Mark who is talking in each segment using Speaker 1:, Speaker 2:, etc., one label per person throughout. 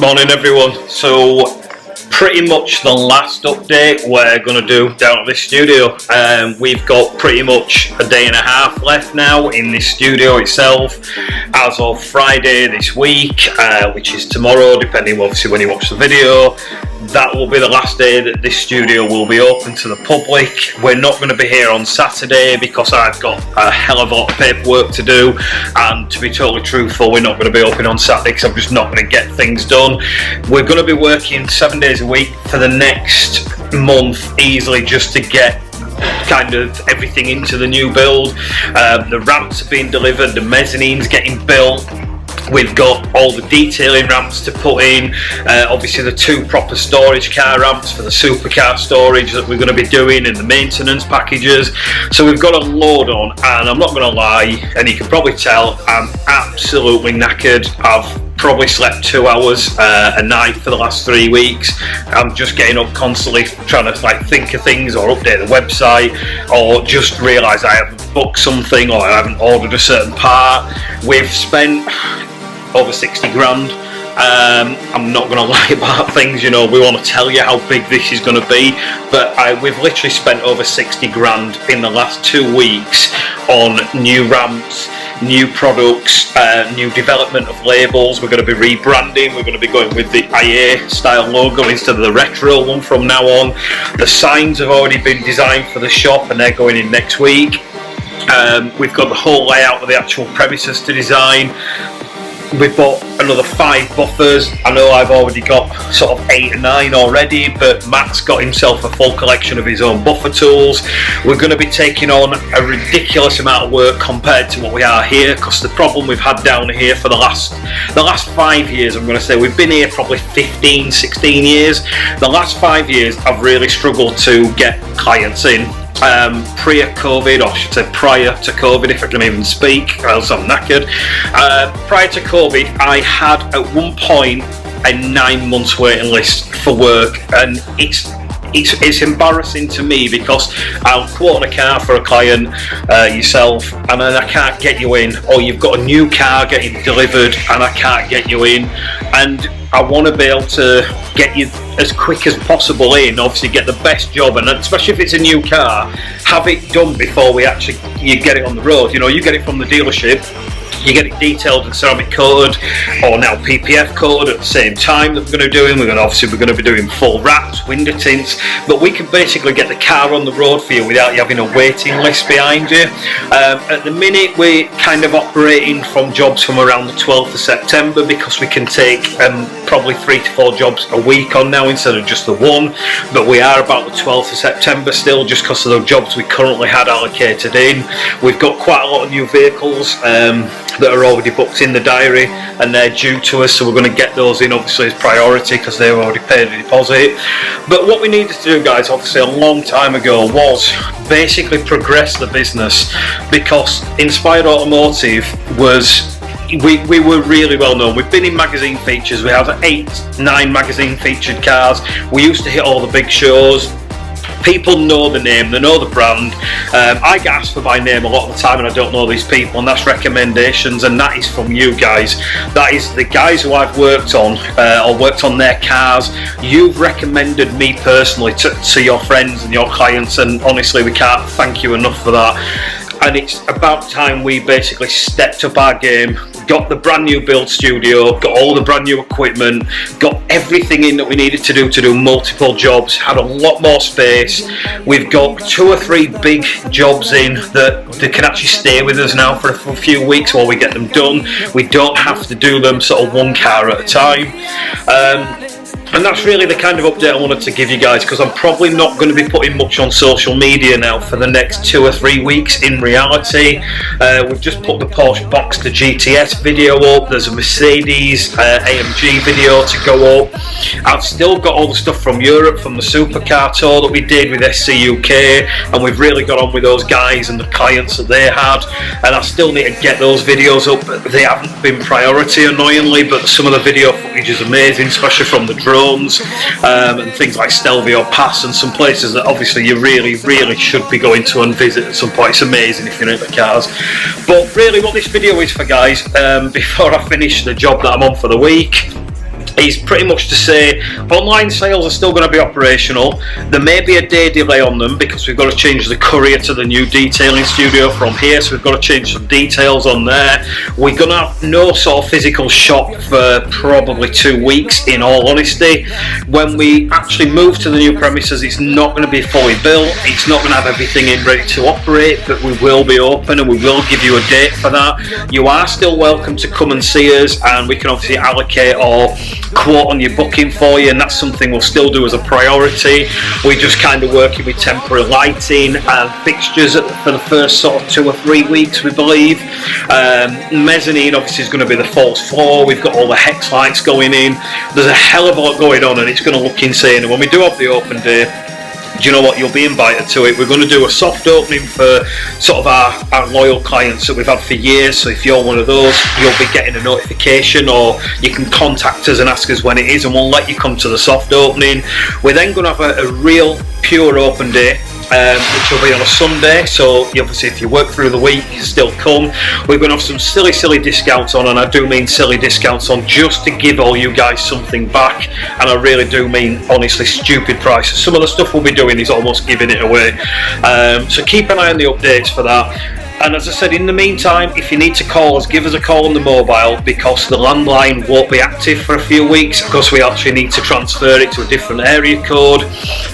Speaker 1: Morning everyone. So pretty much the last update we're going to do down at this studio. We've got pretty much a day and a half left now in this studio itself as of Friday this week, which is tomorrow, depending obviously when you watch the video. That will be the last day that this studio will be open to the public. We're not going to be here on Saturday because I've got a hell of a lot of paperwork to do, and to be totally truthful, we're not going to be open on Saturday because I'm just not going to get things done. We're going to be working 7 days a week for the next month easily, just to get kind of everything into the new build. The ramps are being delivered, the mezzanine's getting built. We've got all the detailing ramps to put in, obviously the 2 proper storage car ramps for the supercar storage that we're going to be doing, and the maintenance packages. So we've got a load on, and I'm not going to lie, and you can probably tell, I'm absolutely knackered. I've probably slept 2 hours a night for the last 3 weeks. I'm just getting up constantly trying to think of things, or update the website, or just realise I haven't booked something, or I haven't ordered a certain part. We've spent over 60 grand. I'm not going to lie about things, you know, we want to tell you how big this is going to be, but we've literally spent over 60 grand in the last 2 weeks on new ramps, new products, new development of labels. We're going to be rebranding, we're going to be going with the IA style logo instead of the retro one from now on. The signs have already been designed for the shop and they're going in next week. We've got the whole layout of the actual premises to design. We've bought another 5 buffers. I know I've already got sort of 8 or 9 already, but Matt's got himself a full collection of his own buffer tools. We're going to be taking on a ridiculous amount of work compared to what we are here, because the problem we've had down here for the last 5 years, I'm going to say, we've been here probably 15, 16 years. The last 5 years I've really struggled to get clients in. Pre-COVID, or I should say prior to COVID, if I can even speak, or else I'm knackered. Prior to COVID, I had at one point a 9 months waiting list for work, and it's embarrassing to me because I'll quote a car for a client, yourself, and then I can't get you in, or you've got a new car getting delivered and I can't get you in, and I want to be able to get you as quick as possible in, obviously get the best job, and especially if it's a new car, have it done before you get it on the road. You know, you get it from the dealership, you get it detailed and ceramic coated, or now PPF coated at the same time that we're going to be doing. We're going to be doing full wraps, window tints, but we can basically get the car on the road for you without you having a waiting list behind you. At the minute, we're kind of operating from jobs from around the 12th of September because we can take probably 3 to 4 jobs a week on now instead of just the 1, but we are about the 12th of September still, just because of the jobs we currently had allocated in. We've got quite a lot of new vehicles that are already booked in the diary, and they're due to us, so we're going to get those in obviously as priority because they've already paid a deposit. But what we needed to do, guys, obviously a long time ago, was basically progress the business, because Inspired Automotive was, we were really well known. We've been in magazine features. We have 8, 9 magazine featured cars. We used to hit all the big shows. People know the name, they know the brand. I get asked for my name a lot of the time and I don't know these people, and that's recommendations, and that is from you guys. That is the guys who I've worked on, or worked on their cars. You've recommended me personally to your friends and your clients, and honestly we can't thank you enough for that. And it's about time we basically stepped up our game, got the brand new build studio, got all the brand new equipment, got everything in that we needed to do multiple jobs, had a lot more space. We've got 2 or 3 big jobs in that they can actually stay with us now for a few weeks while we get them done. We don't have to do them sort of 1 car at a time. And that's really the kind of update I wanted to give you guys, because I'm probably not going to be putting much on social media now for the next 2 or 3 weeks in reality. We've just put the Porsche Boxster GTS video up, there's a Mercedes AMG video to go up. I've still got all the stuff from Europe, from the supercar tour that we did with SCUK, and we've really got on with those guys and the clients that they had, and I still need to get those videos up. They haven't been priority, annoyingly, but some of the video footage is amazing, especially from the drones, and things like Stelvio Pass and some places that obviously you really should be going to and visit at some point. It's amazing if you're into cars. But really what this video is for, guys, before I finish the job that I'm on for the week, is pretty much to say online sales are still going to be operational. There may be a day delay on them because we've got to change the courier to the new detailing studio from here, so we've got to change some details on there. We're going to have no sort of physical shop for probably 2 weeks, in all honesty. When we actually move to the new premises, it's not going to be fully built, it's not going to have everything in ready to operate, but we will be open and we will give you a date for that. You are still welcome to come and see us, and we can obviously allocate or quote on your booking for you, and that's something we'll still do as a priority. We're just kind of working with temporary lighting and fixtures for the first sort of 2 or 3 weeks, we believe. Mezzanine obviously is going to be the false floor. We've got all the hex lights going in. There's a hell of a lot going on, and it's going to look insane. And when we do have the open day, do you know what, you'll be invited to it. We're going to do a soft opening for sort of our loyal clients that we've had for years, so if you're one of those, you'll be getting a notification, or you can contact us and ask us when it is, and we'll let you come to the soft opening. We're then going to have a real pure open day, which will be on a Sunday, so obviously if you work through the week, you still come. We're going to have some silly discounts on, and I do mean silly discounts on, just to give all you guys something back, and I really do mean honestly stupid prices. Some of the stuff we'll be doing is almost giving it away, so keep an eye on the updates for that. And as I said, in the meantime, if you need to call us, give us a call on the mobile, because the landline won't be active for a few weeks, because we actually need to transfer it to a different area code,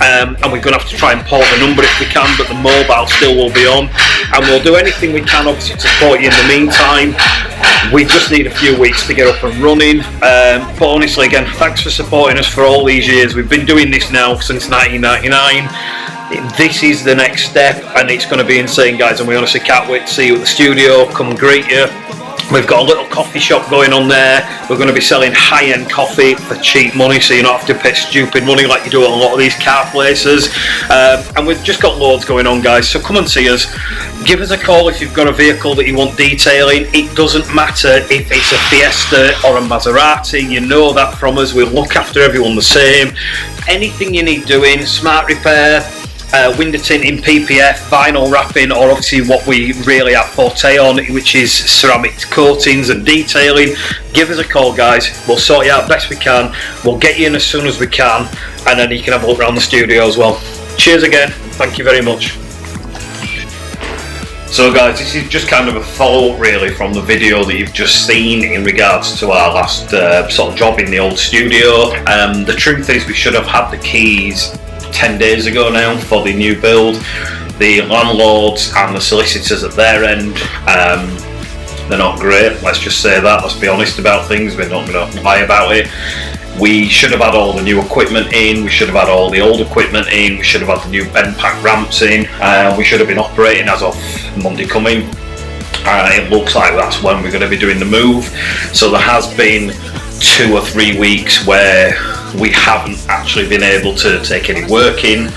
Speaker 1: and we're going to have to try and port the number if we can, but the mobile still will be on, and we'll do anything we can obviously to support you in the meantime. We just need a few weeks to get up and running, but honestly, again, thanks for supporting us for all these years. We've been doing this now since 1999. This is the next step, and it's going to be insane, guys, and we honestly can't wait to see you at the studio. Come and greet you. We've got a little coffee shop going on there. We're going to be selling high-end coffee for cheap money, so you don't have to pay stupid money like you do at a lot of these car places. And we've just got loads going on, guys, so come and see us. Give us a call if you've got a vehicle that you want detailing. It doesn't matter if it's a Fiesta or a Maserati, you know that from us. We'll look after everyone the same. Anything you need doing, smart repair, window tinting, PPF, vinyl wrapping, or obviously what we really have forte on, which is ceramic coatings and detailing, give us a call, guys. We'll sort you out best we can. We'll get you in as soon as we can, and then you can have a look around the studio as well. Cheers again. Thank you very much. So guys, this is just kind of a follow-up really from the video that you've just seen in regards to our last sort of job in the old studio. The truth is, we should have had the keys 10 days ago now for the new build. The landlords and the solicitors at their end, they're not great, let's just say that. Let's be honest about things, we're not going to lie about it. We should have had all the new equipment in, we should have had all the old equipment in, we should have had the new bend pack ramps in, we should have been operating as of Monday coming. It looks like that's when we're going to be doing the move, so there has been 2 or 3 weeks where we haven't actually been able to take any work in,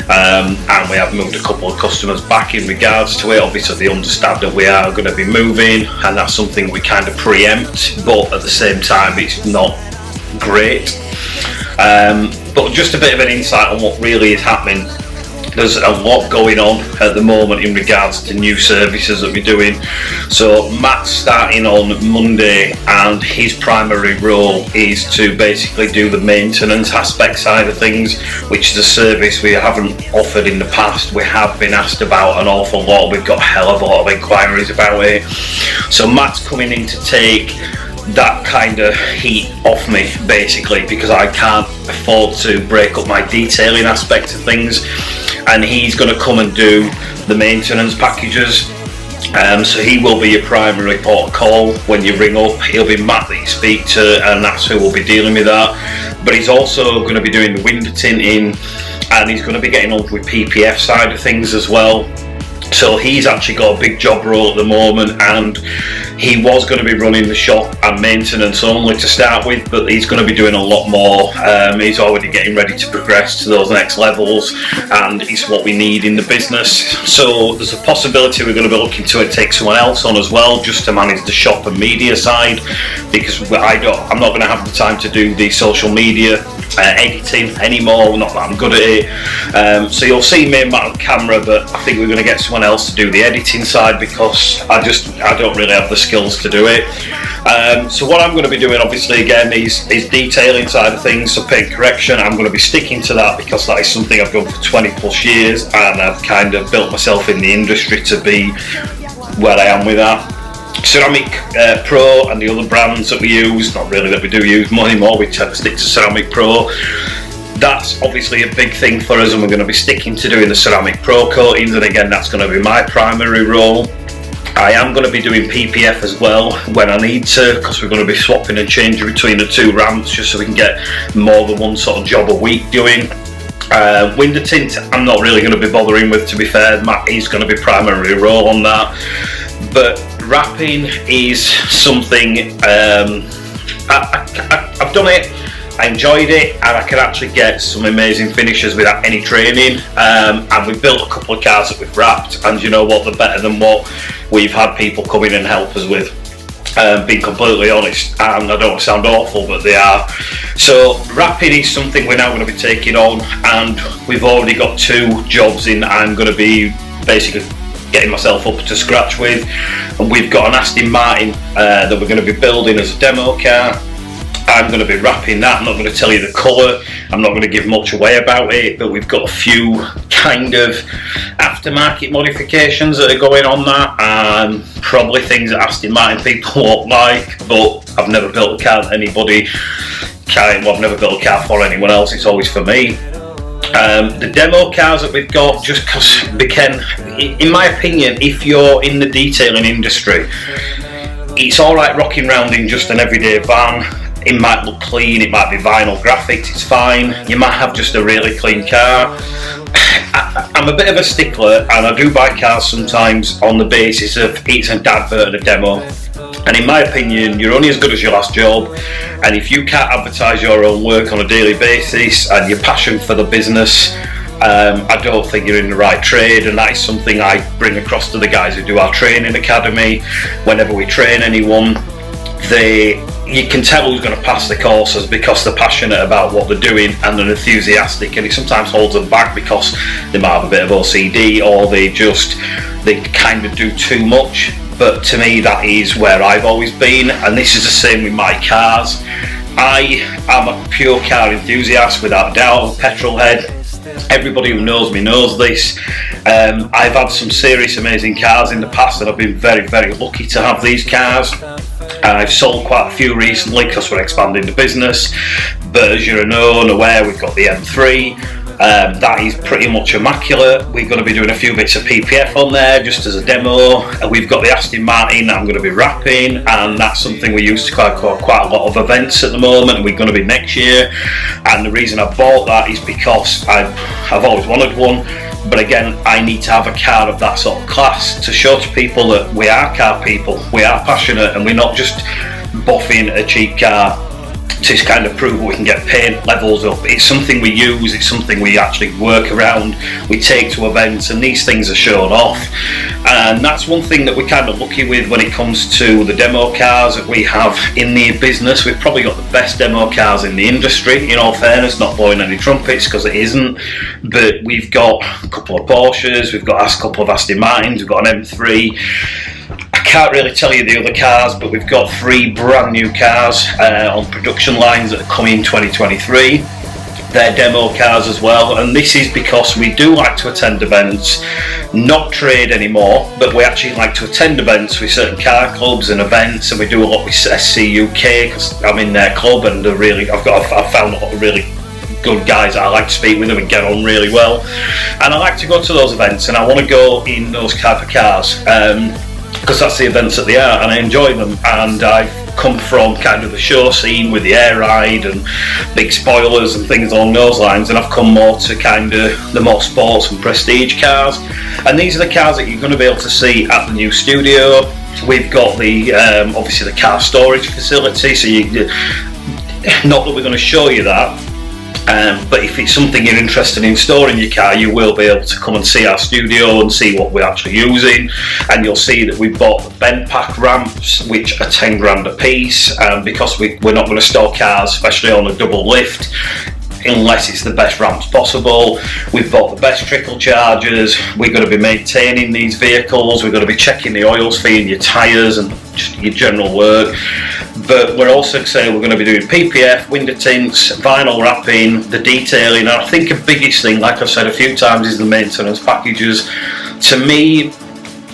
Speaker 1: and we have moved a couple of customers back in regards to it. Obviously they understand that we are going to be moving, and that's something we kind of preempt, but at the same time it's not great. But just a bit of an insight on what really is happening. There's a lot going on at the moment in regards to new services that we're doing. So Matt's starting on Monday, and his primary role is to basically do the maintenance aspect side of things, which is a service we haven't offered in the past. We have been asked about an awful lot. We've got a hell of a lot of inquiries about it. So Matt's coming in to take that kind of heat off me, basically, because I can't afford to break up my detailing aspect of things, and he's going to come and do the maintenance packages. So he will be your primary port of call when you ring up. He'll be Matt that you speak to, and that's who will be dealing with that. But he's also going to be doing the window tinting, and he's going to be getting on with PPF side of things as well. So he's actually got a big job role at the moment, and he was going to be running the shop and maintenance only to start with, but he's going to be doing a lot more. He's already getting ready to progress to those next levels, and it's what we need in the business. So there's a possibility we're going to be looking to take someone else on as well, just to manage the shop and media side, because I'm not going to have the time to do the social media editing anymore, not that I'm good at it. So you'll see me and Matt on camera, but I think we're going to get someone else to do the editing side, because I don't really have the skills to do it. So what I'm going to be doing, obviously, again, is detailing side of things, so paint correction. I'm going to be sticking to that because that is something I've done for 20 plus years, and I've kind of built myself in the industry to be where I am with that. Ceramic Pro and the other brands that we use, not really that we do use anymore, we tend to stick to Ceramic Pro. That's obviously a big thing for us, and we're going to be sticking to doing the Ceramic Pro coatings, and again, that's going to be my primary role. I am going to be doing PPF as well when I need to, because we're going to be swapping and changing between the two ramps just so we can get more than one sort of job a week doing. Window tint I'm not really going to be bothering with, to be fair. Matt is going to be primary role on that, but wrapping is something I've done it, I enjoyed it, and I can actually get some amazing finishes without any training, and we've built a couple of cars that we've wrapped, and you know what, they're better than what we've had people come in and help us with, being completely honest, and I don't want to sound awful, but they are. So wrapping is something we're now going to be taking on, and we've already got 2 jobs in I'm going to be basically getting myself up to scratch with, and we've got an Aston Martin that we're going to be building as a demo car. I'm going to be wrapping that. I'm not going to tell you the colour, I'm not going to give much away about it, but we've got a few kind of aftermarket modifications that are going on that, and probably things that Aston Martin people won't like, but I've never built a car that anybody can, well, I've never built a car for anyone else, it's always for me. The demo cars that we've got, just because we can, in my opinion, if you're in the detailing industry, it's alright rocking around in just an everyday van. It might look clean, it might be vinyl graphics, it's fine. You might have just a really clean car. I'm a bit of a stickler, and I do buy cars sometimes on the basis of it's an advert and a demo. And in my opinion, you're only as good as your last job, and if you can't advertise your own work on a daily basis and your passion for the business, I don't think you're in the right trade. And that is something I bring across to the guys who do our training academy. Whenever we train anyone, you can tell who's going to pass the courses because they're passionate about what they're doing and they're enthusiastic, and it sometimes holds them back because they might have a bit of OCD, or they kind of do too much. But to me, that is where I've always been, and this is the same with my cars. I am a pure car enthusiast without a doubt, a petrol head. Everybody who knows me knows this. I've had some serious amazing cars in the past, and I've been very, very lucky to have these cars. I've sold quite a few recently because we're expanding the business, but as you're aware, we've got the M3. That is pretty much immaculate. We're going to be doing a few bits of PPF on there just as a demo, and we've got the Aston Martin I'm going to be wrapping, and that's something we use to quite a lot of events at the moment, and we're going to be next year. And the reason I bought that is because I've always wanted one, but again, I need to have a car of that sort of class to show to people that we are car people, we are passionate, and we're not just buffing a cheap car to kind of prove we can get paint levels up. It's something we use, it's something we actually work around, we take to events, and these things are shown off. And that's one thing that we're kind of lucky with when it comes to the demo cars that we have in the business. We've probably got the best demo cars in the industry, in all fairness, not blowing any trumpets because it isn't, but we've got a couple of Porsches, we've got a couple of Aston Martins, we've got an M3. I can't really tell you the other cars, but we've got 3 brand new cars on production lines that are coming in 2023. They're demo cars as well, and this is because we do like to attend events, not trade anymore, but we actually like to attend events with certain car clubs and events, and we do a lot with SC UK because I'm in their club, and I've found a lot of really good guys that I like to speak with them and get on really well, and I like to go to those events, and I want to go in those type of cars because that's the events that they are, and I enjoy them. And I've come from kind of the show scene with the air ride and big spoilers and things along those lines, and I've come more to kind of the more sports and prestige cars, and these are the cars that you're going to be able to see at the new studio. We've got the obviously the car storage facility, so not that we're going to show you that, but if it's something you're interested in storing your car, you will be able to come and see our studio and see what we're actually using, and you'll see that we've bought the bend pack ramps, which are 10 grand a piece, because we're not going to store cars, especially on a double lift, unless it's the best ramps possible. We've bought the best trickle chargers. We're going to be maintaining these vehicles. We're going to be checking the oils for you and your tyres and just your general work. But we're also saying we're going to be doing PPF, window tints, vinyl wrapping, the detailing. And I think the biggest thing, like I've said a few times, is the maintenance packages. To me,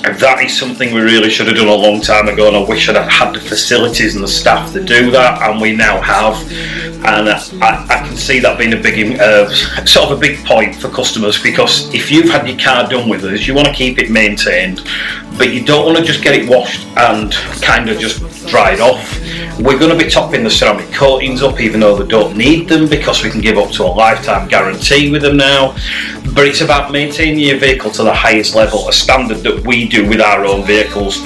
Speaker 1: that is something we really should have done a long time ago, and I wish I'd had the facilities and the staff to do that, and we now have. And I can see that being a big, sort of a big point for customers, because if you've had your car done with us, you want to keep it maintained, but you don't want to just get it washed and kind of just dried off. We're going to be topping the ceramic coatings up, even though they don't need them, because we can give up to a lifetime guarantee with them now. But it's about maintaining your vehicle to the highest level, a standard that we do with our own vehicles.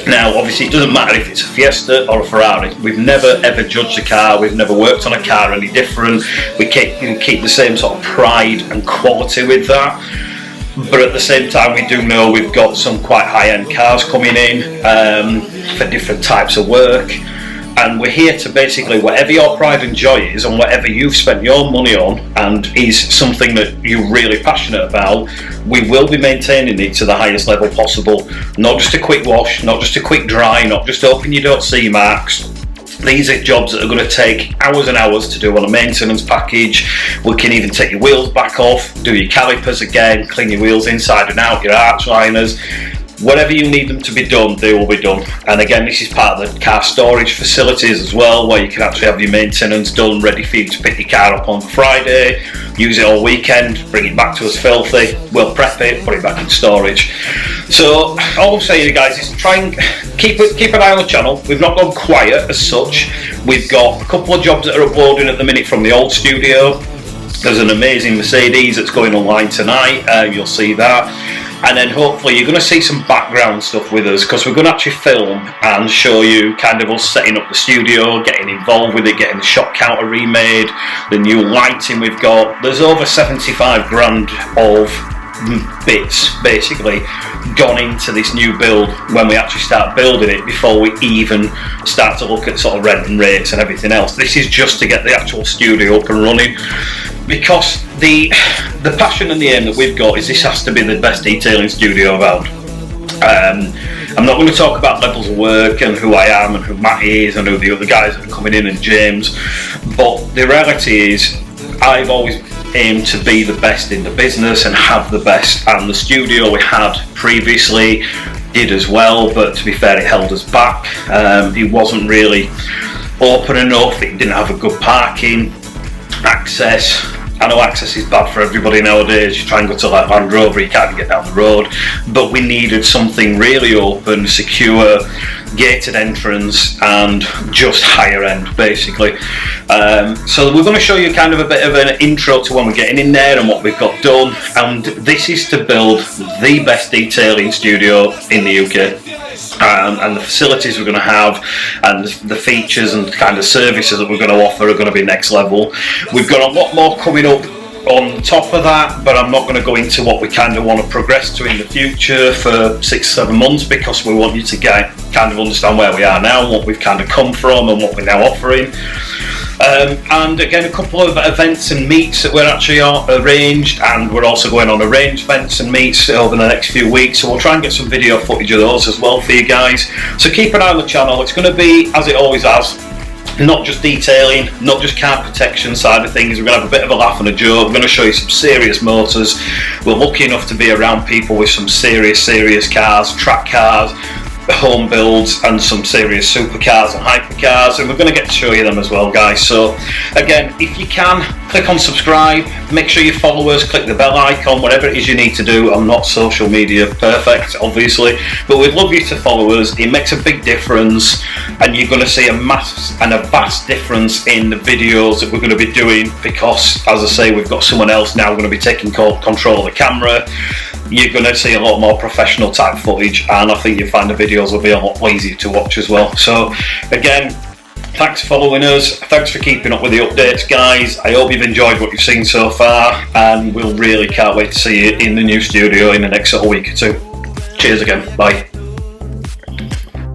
Speaker 1: Now, obviously, it doesn't matter if it's a Fiesta or a Ferrari. We've never ever judged a car. We've never worked on a car any different. We keep the same sort of pride and quality with that. But at the same time, we do know we've got some quite high-end cars coming in for different types of work. And we're here to basically, whatever your pride and joy is and whatever you've spent your money on and is something that you're really passionate about, we will be maintaining it to the highest level possible. Not just a quick wash, not just a quick dry, not just hoping you don't see marks. These are jobs that are going to take hours and hours to do on a maintenance package. We can even take your wheels back off, do your calipers again, clean your wheels inside and out, your arch liners. Whatever you need them to be done, they will be done. And again, this is part of the car storage facilities as well, where you can actually have your maintenance done, ready for you to pick your car up on Friday, use it all weekend, bring it back to us filthy, we'll prep it, put it back in storage. So all I'm saying, guys, is try and keep an eye on the channel. We've not gone quiet as such. We've got a couple of jobs that are uploading at the minute from the old studio. There's an amazing Mercedes that's going online tonight, you'll see that. And then hopefully you're going to see some background stuff with us, because we're going to actually film and show you kind of us setting up the studio, getting involved with it, getting the shot counter remade, the new lighting we've got. There's over 75 grand of bits basically gone into this new build when we actually start building it, before we even start to look at sort of rent and rates and everything else. This is just to get the actual studio up and running, because the passion and the aim that we've got is this has to be the best detailing studio I've had. I'm not going to talk about levels of work and who I am and who Matt is and who the other guys that are coming in and James, but the reality is I've always aimed to be the best in the business and have the best, and the studio we had previously did as well, but to be fair, it held us back. It wasn't really open enough, it didn't have a good parking access. I know access is bad for everybody nowadays. You try and go to like Land Rover, you can't get down the road, but we needed something really open, secure, gated entrance and just higher end basically. So we're going to show you kind of a bit of an intro to when we're getting in there and what we've got done, and this is to build the best detailing studio in the UK. And the facilities we're going to have and the features and kind of services that we're going to offer are going to be next level. We've got a lot more coming up on top of that, but I'm not going to go into what we kind of want to progress to in the future for 6-7 months, because we want you to kind of understand where we are now, what we've kind of come from and what we're now offering. And again, a couple of events and meets that we're actually arranged, and we're also going on arranged events and meets over the next few weeks, so we'll try and get some video footage of those as well for you guys. So keep an eye on the channel. It's going to be, as it always has, not just detailing, not just car protection side of things. We're going to have a bit of a laugh and a joke. We're going to show you some serious motors. We're lucky enough to be around people with some serious cars, track cars, home builds and some serious supercars and hypercars, and we're going to get to show you them as well, guys. So again, if you can, click on subscribe, make sure you follow us, click the bell icon, whatever it is you need to do. I'm not social media perfect obviously, but we'd love you to follow us. It makes a big difference, and you're going to see a vast difference in the videos that we're going to be doing, because as I say, we've got someone else now going to be taking control of the camera. You're going to see a lot more professional type footage, and I think you'll find the videos will be a lot easier to watch as well. So again, thanks for following us, thanks for keeping up with the updates, guys. I hope you've enjoyed what you've seen so far, and we'll really can't wait to see you in the new studio in the next sort of week or two. Cheers again, bye.